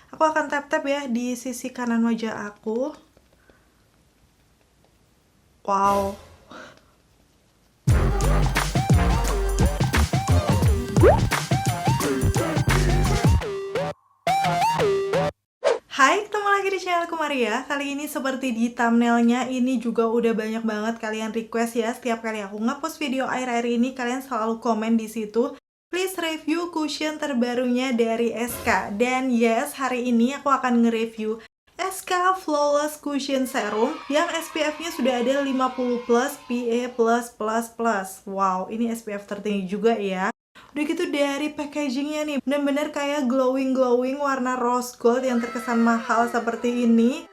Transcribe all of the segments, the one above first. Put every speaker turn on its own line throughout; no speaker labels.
Aku akan tap-tap ya di sisi kanan wajah aku. Wow. Hai, ketemu lagi di channelku Maria. Kali ini seperti di thumbnailnya, ini juga udah banyak banget kalian request ya. Setiap kali aku nge-post video akhir-akhir ini, kalian selalu komen di situ, please review cushion terbarunya dari SK. Dan yes, hari ini aku akan nge-review SK Flawless Cushion Serum yang SPF-nya sudah ada 50+, PA+++. Wow, ini SPF tertinggi juga ya. Udah gitu dari packagingnya nih, bener-bener kayak glowing-glowing warna rose gold yang terkesan mahal seperti ini.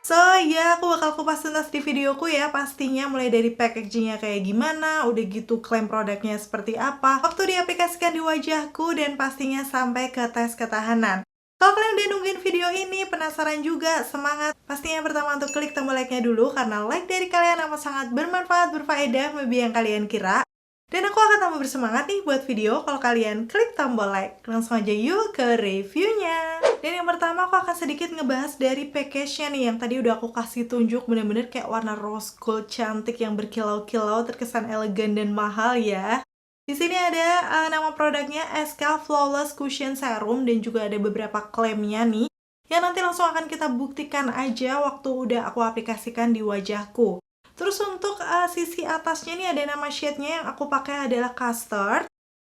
So ya, aku bakal kupas tuntas di videoku ya, pastinya mulai dari packagingnya kayak gimana, udah gitu klaim produknya seperti apa, waktu diaplikasikan di wajahku, dan pastinya sampai ke tes ketahanan. Kalau kalian udah nungguin video ini, penasaran juga, semangat. Pastinya pertama untuk klik tombol like-nya dulu, karena like dari kalian amat sangat bermanfaat, berfaedah, lebih yang kalian kira. Dan aku akan tambah bersemangat nih buat video kalau kalian klik tombol like. Langsung aja yuk ke reviewnya. Dan yang pertama aku akan sedikit ngebahas dari package-nya nih, yang tadi udah aku kasih tunjuk, bener-bener kayak warna rose gold cantik yang berkilau-kilau, terkesan elegan dan mahal ya. Di sini ada nama produknya SK Flawless Cushion Serum, dan juga ada beberapa klaimnya nih, yang nanti langsung akan kita buktikan aja waktu udah aku aplikasikan di wajahku. Terus untuk sisi atasnya nih ada nama shade-nya, yang aku pakai adalah custard.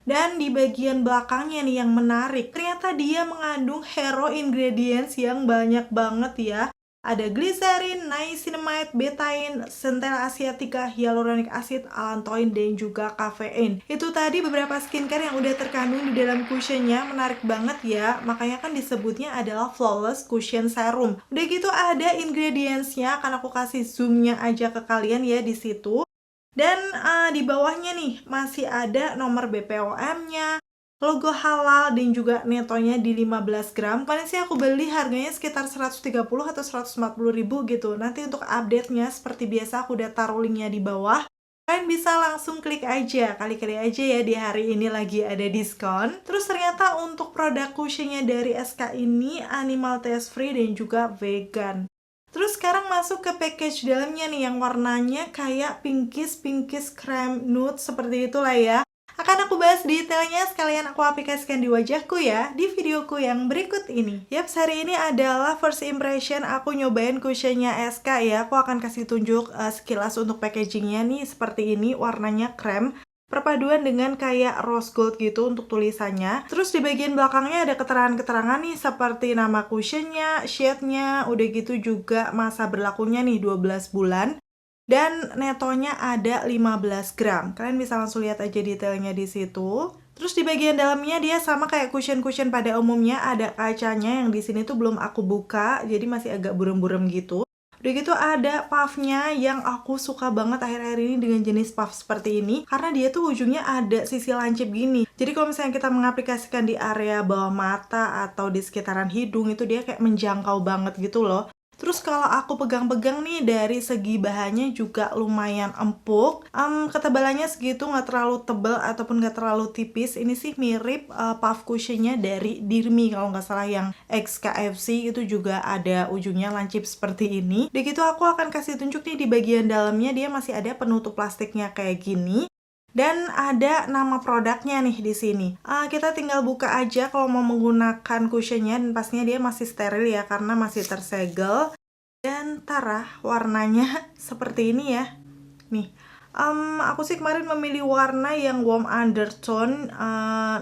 Dan di bagian belakangnya nih yang menarik, ternyata dia mengandung hero ingredients yang banyak banget ya. Ada glycerin, niacinamide, betaine, centella asiatica, hyaluronic acid, allantoin, dan juga kafein. Itu tadi beberapa skincare yang udah terkandung di dalam cushionnya, menarik banget ya. Makanya kan disebutnya adalah Flawless Cushion Serum. Udah gitu ada ingredientsnya, akan aku kasih zoomnya aja ke kalian ya di situ. Dan di bawahnya nih masih ada nomor BPOM-nya, logo halal, dan juga netonya di 15 gram. Kemarin sih aku beli harganya sekitar 130 atau 140 ribu gitu. Nanti untuk update-nya seperti biasa aku udah taruh linknya di bawah. Kalian bisa langsung klik aja, kali-kali aja ya, di hari ini lagi ada diskon. Terus ternyata untuk produk cushionnya dari SK ini animal test free dan juga vegan. Terus sekarang masuk ke package dalamnya nih, yang warnanya kayak pinkish cream nude seperti itulah ya. Akan aku bahas detailnya sekalian aku aplikasikan di wajahku ya, di videoku yang berikut ini. Yaps, hari ini adalah first impression aku nyobain cushionnya SK ya. Aku akan kasih tunjuk sekilas untuk packagingnya nih, seperti ini, warnanya krem. Perpaduan dengan kayak rose gold gitu untuk tulisannya. Terus di bagian belakangnya ada keterangan-keterangan nih, seperti nama cushionnya, shade-nya, udah gitu juga masa berlakunya nih 12 bulan. Dan netonya ada 15 gram. Kalian bisa langsung lihat aja detailnya di situ. Terus di bagian dalamnya dia sama kayak cushion-cushion pada umumnya, ada kacanya yang di sini tuh belum aku buka, jadi masih agak burem-burem gitu. Udah gitu ada puffnya yang aku suka banget akhir-akhir ini dengan jenis puff seperti ini, karena dia tuh ujungnya ada sisi lancip gini. Jadi kalau misalnya kita mengaplikasikan di area bawah mata atau di sekitaran hidung, itu dia kayak menjangkau banget gitu loh. Terus kalau aku pegang-pegang nih, dari segi bahannya juga lumayan empuk. Ketebalannya segitu, nggak terlalu tebal ataupun nggak terlalu tipis. Ini sih mirip puff cushionnya dari Dirmi kalau nggak salah, yang XKFC itu juga ada ujungnya lancip seperti ini. Udah gitu aku akan kasih tunjuk nih di bagian dalamnya, dia masih ada penutup plastiknya kayak gini. Dan ada nama produknya nih di sini. Kita tinggal buka aja kalau mau menggunakan cushionnya, dan pastinya dia masih steril ya karena masih tersegel. Dan tara warnanya seperti ini ya. Nih, aku sih kemarin memilih warna yang warm undertone,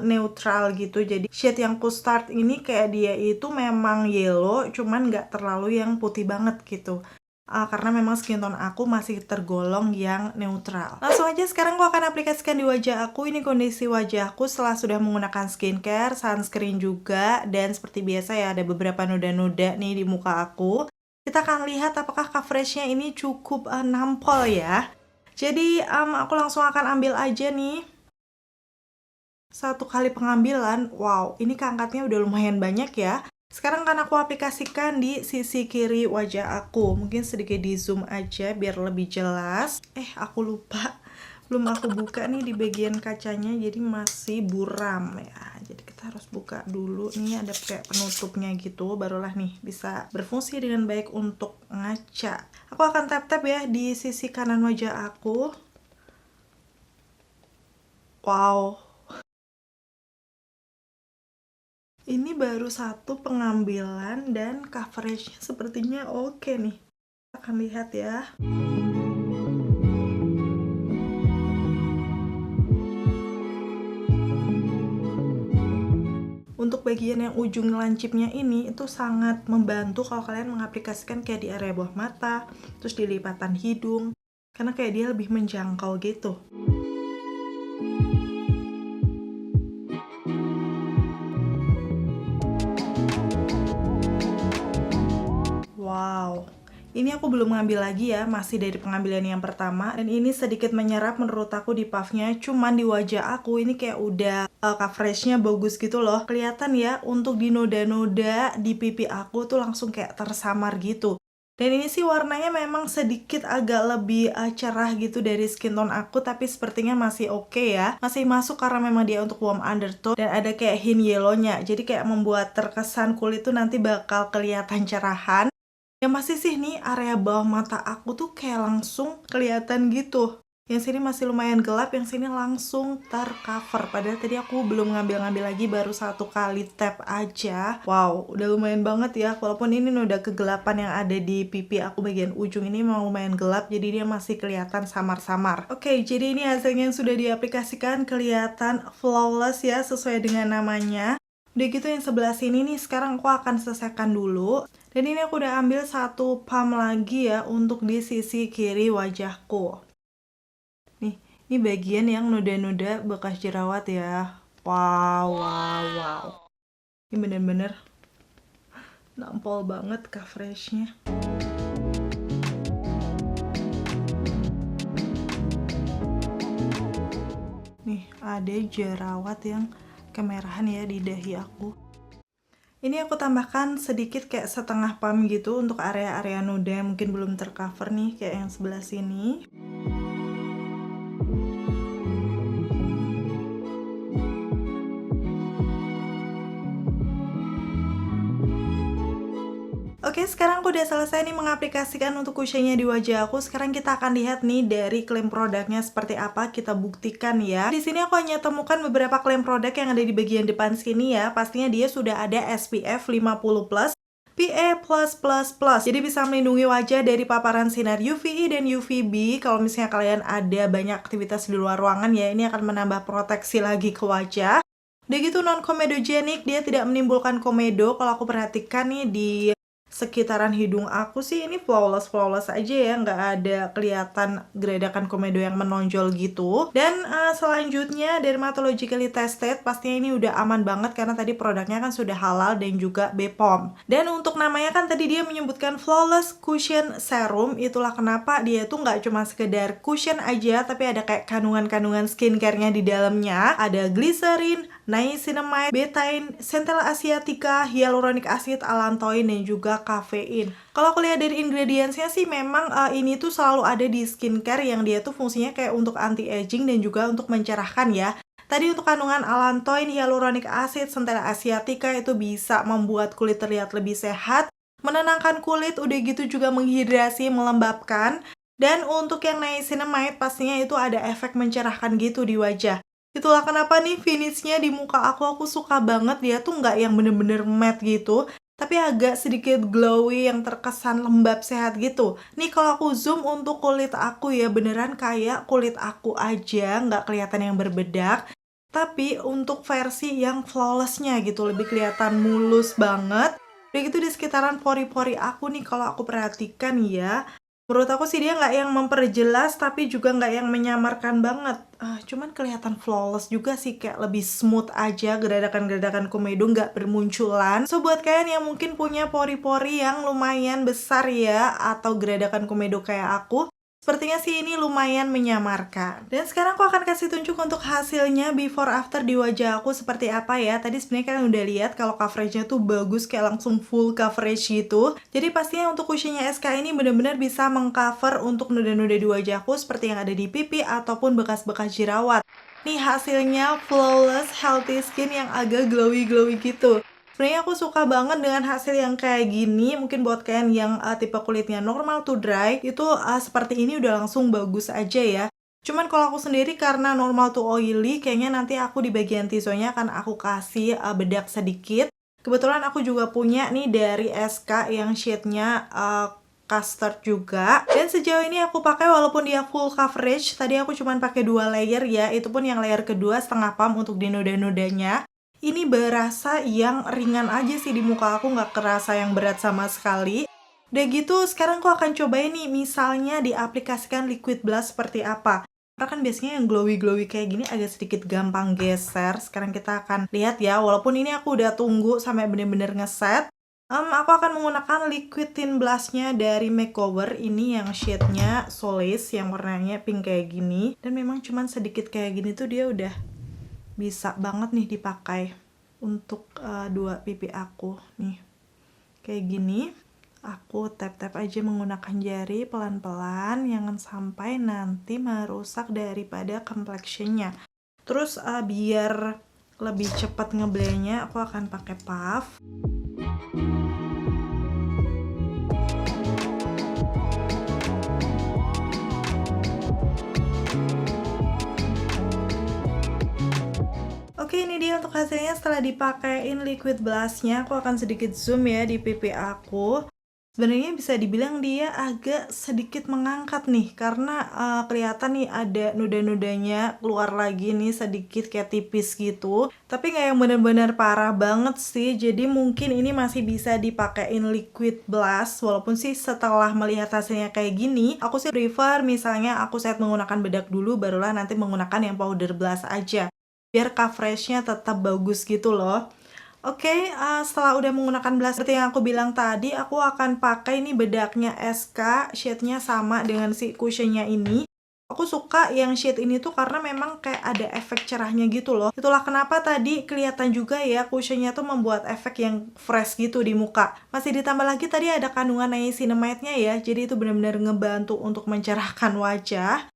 neutral gitu. Jadi shade yang custard ini kayak dia itu memang yellow, cuman nggak terlalu yang putih banget gitu. Karena memang skin tone aku masih tergolong yang neutral. Langsung aja sekarang aku akan aplikasikan di wajah aku. Ini kondisi wajahku setelah sudah menggunakan skincare, sunscreen juga, dan seperti biasa ya ada beberapa noda-noda nih di muka aku. Kita akan lihat apakah coveragenya ini cukup nampol ya. Jadi aku langsung akan ambil aja nih. Satu kali pengambilan, wow, ini keangkatnya udah lumayan banyak ya. Sekarang kan aku aplikasikan di sisi kiri wajah aku. Mungkin sedikit di zoom aja biar lebih jelas. Aku lupa Belum aku buka nih di bagian kacanya, jadi masih buram ya. Jadi kita harus buka dulu. Nih ada kayak penutupnya gitu, barulah nih bisa berfungsi dengan baik untuk ngaca. Aku akan tap-tap ya di sisi kanan wajah aku. Wow, ini baru satu pengambilan dan coveragenya sepertinya oke nih. Akan lihat ya. Untuk bagian yang ujung lancipnya ini itu sangat membantu kalau kalian mengaplikasikan kayak di area bawah mata, terus di lipatan hidung, karena kayak dia lebih menjangkau gitu. Wow, ini aku belum ngambil lagi ya, masih dari pengambilan yang pertama. Dan ini sedikit menyerap menurut aku di puffnya, cuman di wajah aku ini kayak udah coveragenya bagus gitu loh. Kelihatan ya, untuk di noda-noda di pipi aku tuh langsung kayak tersamar gitu. Dan ini sih warnanya memang sedikit agak lebih cerah gitu dari skin tone aku, tapi sepertinya masih oke ya. Masih masuk karena memang dia untuk warm undertone dan ada kayak hint yellow-nya. Jadi kayak membuat terkesan kulit tuh nanti bakal kelihatan cerahan. Yang masih sih nih area bawah mata aku tuh kayak langsung kelihatan gitu. Yang sini masih lumayan gelap, yang sini langsung tercover. Padahal tadi aku belum ngambil-ngambil lagi, baru satu kali tap aja. Wow, udah lumayan banget ya. Walaupun ini udah kegelapan yang ada di pipi aku bagian ujung ini memang lumayan gelap, jadi dia masih kelihatan samar-samar. Oke, jadi ini hasilnya yang sudah diaplikasikan, kelihatan flawless ya, sesuai dengan namanya. Udah gitu yang sebelah sini nih sekarang aku akan selesaikan dulu. Dan ini aku udah ambil satu pump lagi ya untuk di sisi kiri wajahku. Nih, ini bagian yang noda-noda bekas jerawat ya. Wow, wow, wow. Ini bener-bener nampol banget coveragenya. Nih, ada jerawat yang kemerahan ya di dahi aku. Ini aku tambahkan sedikit kayak setengah pump gitu untuk area-area noda yang mungkin belum tercover nih, kayak yang sebelah sini. Oke, sekarang aku udah selesai nih mengaplikasikan untuk kushenya di wajah aku. Sekarang kita akan lihat nih dari klaim produknya seperti apa, kita buktikan ya. Di sini aku hanya temukan beberapa klaim produk yang ada di bagian depan sini ya. Pastinya dia sudah ada SPF 50+, PA+++. Jadi bisa melindungi wajah dari paparan sinar UVA dan UVB. Kalau misalnya kalian ada banyak aktivitas di luar ruangan ya, ini akan menambah proteksi lagi ke wajah. Udah gitu non-comedogenic, dia tidak menimbulkan komedo. Kalau aku perhatikan nih di sekitaran hidung aku sih ini flawless aja ya, nggak ada kelihatan geradakan komedo yang menonjol gitu. Dan selanjutnya dermatologically tested, pastinya ini udah aman banget karena tadi produknya kan sudah halal dan juga BPOM. Dan untuk namanya kan tadi dia menyebutkan Flawless Cushion Serum, itulah kenapa dia tuh nggak cuma sekedar cushion aja, tapi ada kayak kandungan-kandungan skincare-nya di dalamnya. Ada glycerin, niacinamide, betaine, centella asiatica, hyaluronic acid, allantoin, dan juga kafein. Kalau aku lihat dari ingredientsnya sih memang ini tuh selalu ada di skincare yang dia tuh fungsinya kayak untuk anti-aging dan juga untuk mencerahkan ya. Tadi untuk kandungan allantoin, hyaluronic acid, centella asiatica itu bisa membuat kulit terlihat lebih sehat, menenangkan kulit, udah gitu juga menghidrasi, melembabkan. Dan untuk yang niacinamide pastinya itu ada efek mencerahkan gitu di wajah. Itulah kenapa nih finishnya di muka aku suka banget, dia tuh nggak yang bener-bener matte gitu, tapi agak sedikit glowy yang terkesan lembab sehat gitu. Nih kalau aku zoom untuk kulit aku ya, beneran kayak kulit aku aja, nggak kelihatan yang berbedak. Tapi untuk versi yang flawlessnya gitu, lebih kelihatan mulus banget. Udah gitu di sekitaran pori-pori aku nih kalau aku perhatikan ya, menurut aku sih dia nggak yang memperjelas, tapi juga nggak yang menyamarkan banget. Cuman kelihatan flawless juga sih, kayak lebih smooth aja, geradakan-geradakan komedo nggak bermunculan. So buat kalian yang mungkin punya pori-pori yang lumayan besar ya, atau geradakan komedo kayak aku, Sepertinya sih ini lumayan menyamarkan. Dan sekarang aku akan kasih tunjuk untuk hasilnya before after di wajah aku seperti apa ya. Tadi sebenarnya kalian udah lihat kalau coveragenya tuh bagus, kayak langsung full coverage gitu. Jadi pastinya untuk cushionnya SK ini benar-benar bisa mengcover untuk noda-noda di wajahku seperti yang ada di pipi ataupun bekas-bekas jerawat. Nih hasilnya flawless healthy skin yang agak glowy-glowy gitu. Sebenarnya aku suka banget dengan hasil yang kayak gini. Mungkin buat kalian yang tipe kulitnya normal to dry, itu seperti ini udah langsung bagus aja ya. Cuman kalau aku sendiri karena normal to oily, kayaknya nanti aku di bagian T-zone-nya akan aku kasih bedak sedikit. Kebetulan aku juga punya nih dari SK yang shade-nya custard juga. Dan sejauh ini aku pakai walaupun dia full coverage, tadi aku cuman pakai 2 layer ya. Itu pun yang layer kedua setengah pump untuk di noda-nodanya. Ini berasa yang ringan aja sih di muka aku, nggak kerasa yang berat sama sekali. Udah gitu, sekarang aku akan cobain nih, misalnya diaplikasikan liquid blush seperti apa. Karena kan biasanya yang glowy-glowy kayak gini agak sedikit gampang geser. Sekarang kita akan lihat ya, walaupun ini aku udah tunggu sampai bener-bener ngeset. Aku akan menggunakan liquid tint blushnya dari Makeover. Ini yang shade-nya Solace, yang warnanya pink kayak gini. Dan memang cuman sedikit kayak gini tuh dia udah bisa banget nih dipakai untuk dua pipi aku nih. Kayak gini. Aku tap-tap aja menggunakan jari pelan-pelan, jangan sampai nanti merusak daripada complexionnya. Terus biar lebih cepat ngeblendnya, aku akan pakai puff. Oke, ini dia untuk hasilnya setelah dipakein liquid blushnya. Aku akan sedikit zoom ya di pipi aku. Sebenarnya bisa dibilang dia agak sedikit mengangkat nih, karena kelihatan nih ada noda-nodanya keluar lagi nih sedikit kayak tipis gitu. Tapi nggak yang benar-benar parah banget sih, jadi mungkin ini masih bisa dipakein liquid blush. Walaupun sih setelah melihat hasilnya kayak gini, aku sih prefer misalnya aku set menggunakan bedak dulu, barulah nanti menggunakan yang powder blush aja. Biar coveragenya tetap bagus gitu loh. Oke, setelah udah menggunakan blush seperti yang aku bilang tadi, aku akan pakai nih bedaknya SK, shade-nya sama dengan si cushionnya ini. Aku suka yang shade ini tuh karena memang kayak ada efek cerahnya gitu loh. Itulah kenapa tadi kelihatan juga ya cushionnya tuh membuat efek yang fresh gitu di muka. Masih ditambah lagi tadi ada kandungan niacinamide-nya ya, jadi itu benar-benar ngebantu untuk mencerahkan wajah.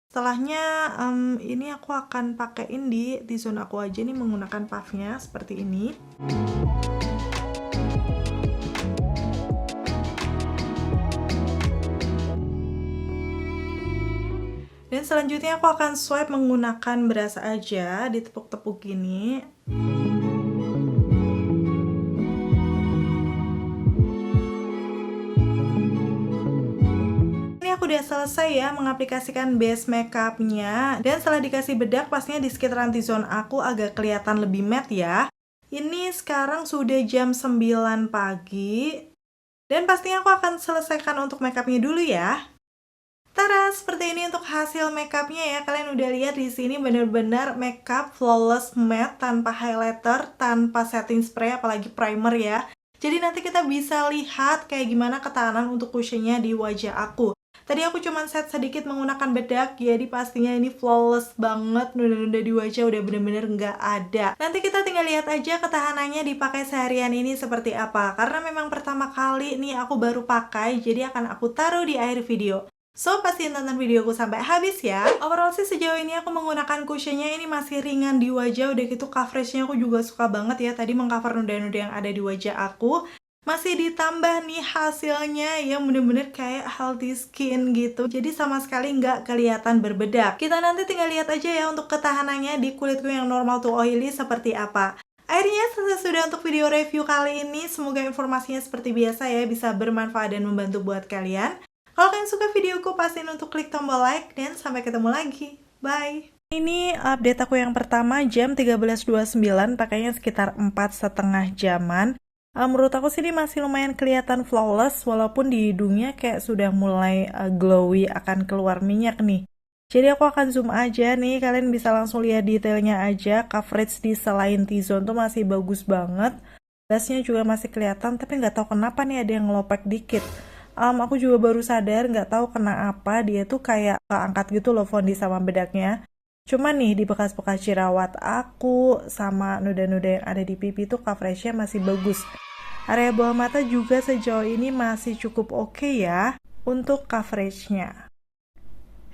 Setelahnya ini aku akan pakein di T-zone aku aja nih menggunakan puffnya seperti ini. Dan selanjutnya aku akan swipe menggunakan brush aja, ditepuk-tepuk gini. Aku udah selesai ya mengaplikasikan base makeupnya, dan setelah dikasih bedak pastinya di sekitaran T-zone aku agak kelihatan lebih matte ya. Ini sekarang sudah jam 9 pagi, dan pastinya aku akan selesaikan untuk makeupnya dulu ya. Tara, seperti ini untuk hasil makeupnya ya. Kalian udah lihat di sini bener-bener makeup flawless matte tanpa highlighter, tanpa setting spray, apalagi primer ya. Jadi nanti kita bisa lihat kayak gimana ketahanan untuk cushionnya di wajah aku. Tadi aku cuma set sedikit menggunakan bedak, jadi pastinya ini flawless banget, noda-noda di wajah udah bener-bener nggak ada. Nanti kita tinggal lihat aja ketahanannya dipakai seharian ini seperti apa. Karena memang pertama kali nih aku baru pakai, jadi akan aku taruh di akhir video. So, pastiin tonton videoku sampai habis ya. Overall sih sejauh ini aku menggunakan cushionnya ini masih ringan di wajah, udah gitu coveragenya aku juga suka banget ya. Tadi mengcover noda-noda yang ada di wajah aku. Masih ditambah nih hasilnya yang bener-bener kayak healthy skin gitu. Jadi sama sekali nggak kelihatan berbedak. Kita nanti tinggal lihat aja ya untuk ketahanannya di kulitku yang normal to oily seperti apa. Akhirnya selesai sudah untuk video review kali ini. Semoga informasinya seperti biasa ya bisa bermanfaat dan membantu buat kalian. Kalau kalian suka videoku, pastiin untuk klik tombol like dan sampai ketemu lagi. Bye! Ini update aku yang pertama jam 13.29, pakainya sekitar 4,5 jaman. Menurut aku sih ini masih lumayan kelihatan flawless, walaupun di hidungnya kayak sudah mulai glowy, akan keluar minyak nih. Jadi aku akan zoom aja nih, kalian bisa langsung lihat detailnya aja. Coverage di selain T-zone tuh masih bagus banget. Blushnya juga masih kelihatan, tapi nggak tahu kenapa nih ada yang ngelopek dikit. Aku juga baru sadar, nggak tahu kena apa, dia tuh kayak keangkat gitu loh fondi sama bedaknya. Cuman nih di bekas-bekas jerawat aku sama noda-noda yang ada di pipi tuh coveragenya masih bagus. Area bawah mata juga sejauh ini masih cukup oke ya untuk coveragenya.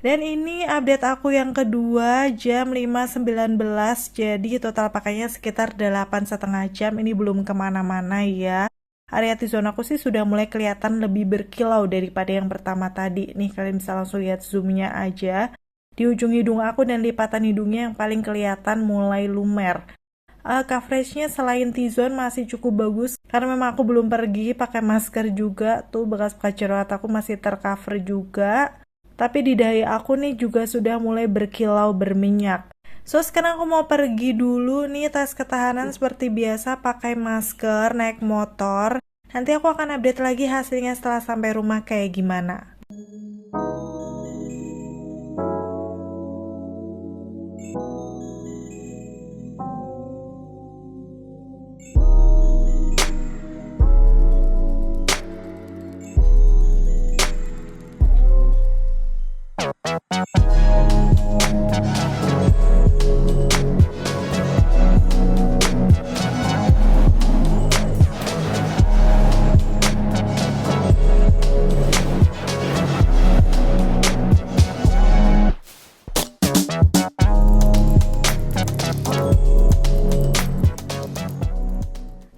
Dan ini update aku yang kedua jam 5.19, jadi total pakainya sekitar 8,5 jam, ini belum kemana-mana ya. Area T-zone aku sih sudah mulai kelihatan lebih berkilau daripada yang pertama tadi. Nih kalian bisa langsung lihat zoomnya aja. Di ujung hidung aku dan lipatan hidungnya yang paling kelihatan mulai lumer. Coveragenya selain T-zone masih cukup bagus karena memang aku belum pergi pakai masker juga. Tuh bekas-bekas jerawat aku masih tercover juga. Tapi di dahi aku nih juga sudah mulai berkilau berminyak. So sekarang aku mau pergi dulu nih, tes ketahanan seperti biasa pakai masker, naik motor. Nanti aku akan update lagi hasilnya setelah sampai rumah kayak gimana.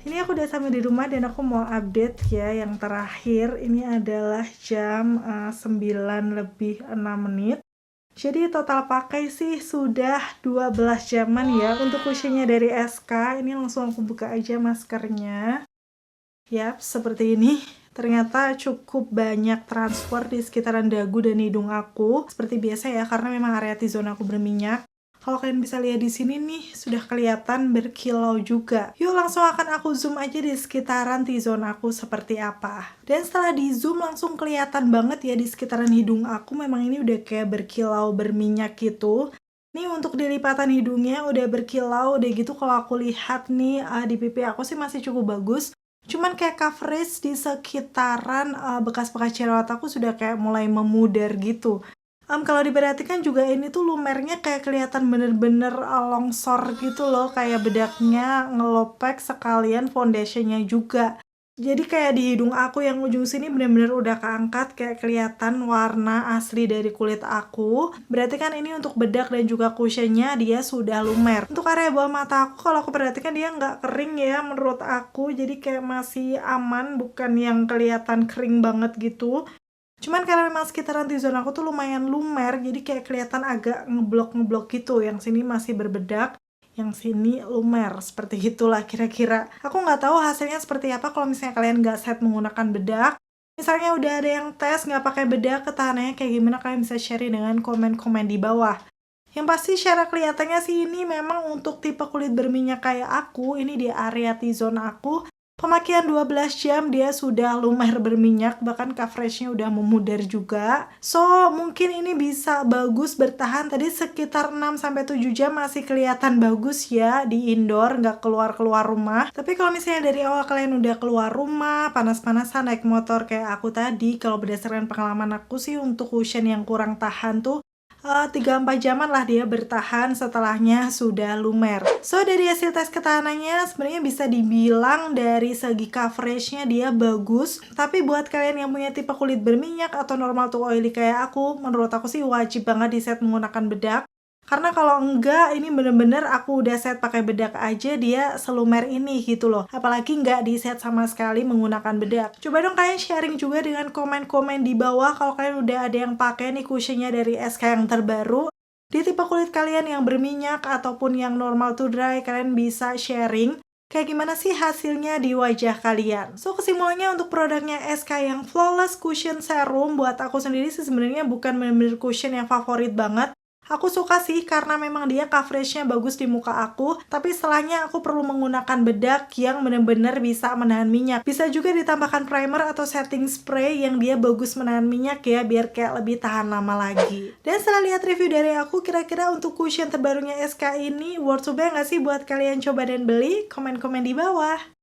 Ini aku udah sampai di rumah dan aku mau update ya yang terakhir. Ini adalah jam 9:06. Jadi total pakai sih sudah 12 jaman ya. Untuk cushionnya dari SK, ini langsung aku buka aja maskernya. Yap, seperti ini. Ternyata cukup banyak transfer di sekitaran dagu dan hidung aku. Seperti biasa ya, karena memang area T-zone aku berminyak. Kalau kalian bisa lihat di sini nih, sudah kelihatan berkilau juga. Yuk langsung akan aku zoom aja di sekitaran T-zone aku seperti apa. Dan setelah di zoom langsung kelihatan banget ya di sekitaran hidung aku, memang ini udah kayak berkilau berminyak gitu. Nih untuk di lipatan hidungnya udah berkilau, udah gitu kalau aku lihat nih di pipi aku sih masih cukup bagus. Cuman kayak coverage di sekitaran bekas-bekas jerawat aku sudah kayak mulai memudar gitu. Kalau diperhatikan juga ini tuh lumernya kayak kelihatan bener-bener longsor gitu loh, kayak bedaknya ngelopek sekalian foundationnya juga. Jadi kayak di hidung aku yang ujung sini bener-bener udah keangkat, kayak kelihatan warna asli dari kulit aku. Berarti kan ini untuk bedak dan juga cushionnya dia sudah lumer. Untuk area bawah mata aku, kalau aku perhatikan dia nggak kering ya menurut aku, jadi kayak masih aman, bukan yang kelihatan kering banget gitu. Cuman karena memang sekitaran T-zone aku tuh lumayan lumer, jadi kayak kelihatan agak ngeblok-ngeblok gitu. Yang sini masih berbedak, yang sini lumer. Seperti itulah kira-kira. Aku nggak tahu hasilnya seperti apa kalau misalnya kalian nggak set menggunakan bedak. Misalnya udah ada yang tes nggak pakai bedak, ketahanannya kayak gimana, kalian bisa share dengan komen-komen di bawah. Yang pasti secara kelihatannya sih ini memang untuk tipe kulit berminyak kayak aku, ini di area T-zone aku. Pemakaian 12 jam dia sudah lumer berminyak, bahkan coveragenya udah memudar juga. So, mungkin ini bisa bagus bertahan. Tadi sekitar 6-7 jam masih kelihatan bagus ya di indoor, nggak keluar-keluar rumah. Tapi kalau misalnya dari awal kalian udah keluar rumah, panas-panasan naik motor kayak aku tadi, kalau berdasarkan pengalaman aku sih untuk cushion yang kurang tahan tuh 3-4 jaman lah dia bertahan, setelahnya sudah lumer. So dari hasil tes ketahanannya sebenarnya bisa dibilang dari segi coveragenya dia bagus. Tapi buat kalian yang punya tipe kulit berminyak atau normal to oily kayak aku, menurut aku sih wajib banget di set menggunakan bedak. Karena kalau enggak, ini bener-bener aku udah set pakai bedak aja dia selumer ini gitu loh. Apalagi nggak di set sama sekali menggunakan bedak. Coba dong kalian sharing juga dengan komen-komen di bawah kalau kalian udah ada yang pakai nih cushionnya dari SK yang terbaru. Di tipe kulit kalian yang berminyak ataupun yang normal to dry, kalian bisa sharing kayak gimana sih hasilnya di wajah kalian. So kesimpulannya untuk produknya SK yang Flawless Cushion Serum, buat aku sendiri sih sebenarnya bukan bener-bener cushion yang favorit banget. Aku suka sih karena memang dia coveragenya bagus di muka aku, tapi setelahnya aku perlu menggunakan bedak yang benar-benar bisa menahan minyak. Bisa juga ditambahkan primer atau setting spray yang dia bagus menahan minyak ya, biar kayak lebih tahan lama lagi. Dan setelah lihat review dari aku, kira-kira untuk cushion terbarunya SK ini worth to buy nggak sih buat kalian coba dan beli? Komen-komen di bawah.